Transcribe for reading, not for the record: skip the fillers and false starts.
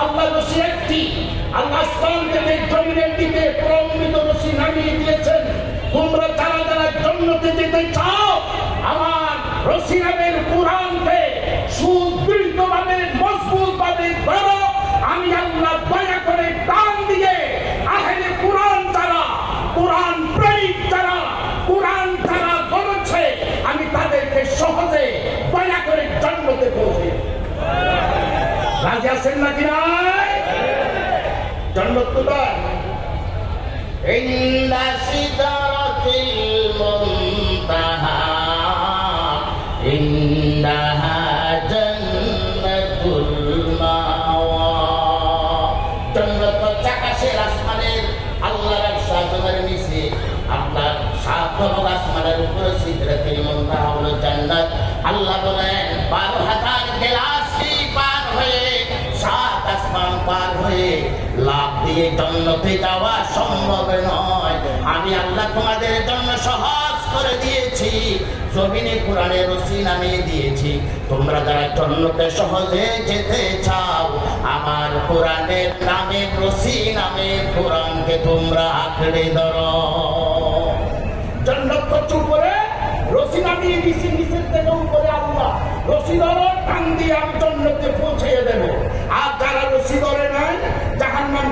আল্লাহ রশি একটি, আল্লাহ আসমান থেকে জমিনের দিকে প্রলম্বিত রশি নামিয়ে দিয়েছেন। তোমরা যারা যারা জান্নাতে যেতে চাও, আমার রশি নামের কোরআনকে সুদৃঢ়ভাবে মজবুতভাবে ধরো। আমি আল্লাহ দয়া করে টান দিয়ে আহলে কোরআন যারা, কোরআন প্রেমিক যারা, কোরআন যারা বলেছে, আমি তাদেরকে সহজে দয়া করে জান্নাতে পৌঁছে। রাজি আছেন নাকি নাই? জান্নাত কোথায়? ইন্দা সিদরাতিল মুনতাহা ইন্দাহা জান্নাতুল মাওয়া। জান্নাত আকাশের আসমানের আল্লাহর শাসনের নিচে, আপনার সাত নম্বর আসমানের উপরে সিদরাতুল মুনতাহা হলো জান্নাত। আল্লাহ বলেন 12,000 গেলাসি পার হয়ে, 7 আসমান পার হয়ে লাভ দিয়ে জান্নাতে যাওয়া সম্ভব নয়। আমি আল্লাহ তোমাদের জন্য সহজ করে দিয়েছি, জমিনে কোরআনের রশি নামিয়ে দিয়েছি। তোমরা যারা জান্নাতে সহজে যেতে চাও, আমার কোরআনের নামের রশি নামে কোরআনকে তোমরা আঁকড়ে ধরো। জান্নাত উপরে রশি নামিয়ে দিয়েছি, নিচের থেকে উপরে আল্লাহ রশি ধরো, টান দিয়ে আমি জান্নাতে পৌঁছে দেবো। আর যারা রশি ধরে নাই, জাহান্নাম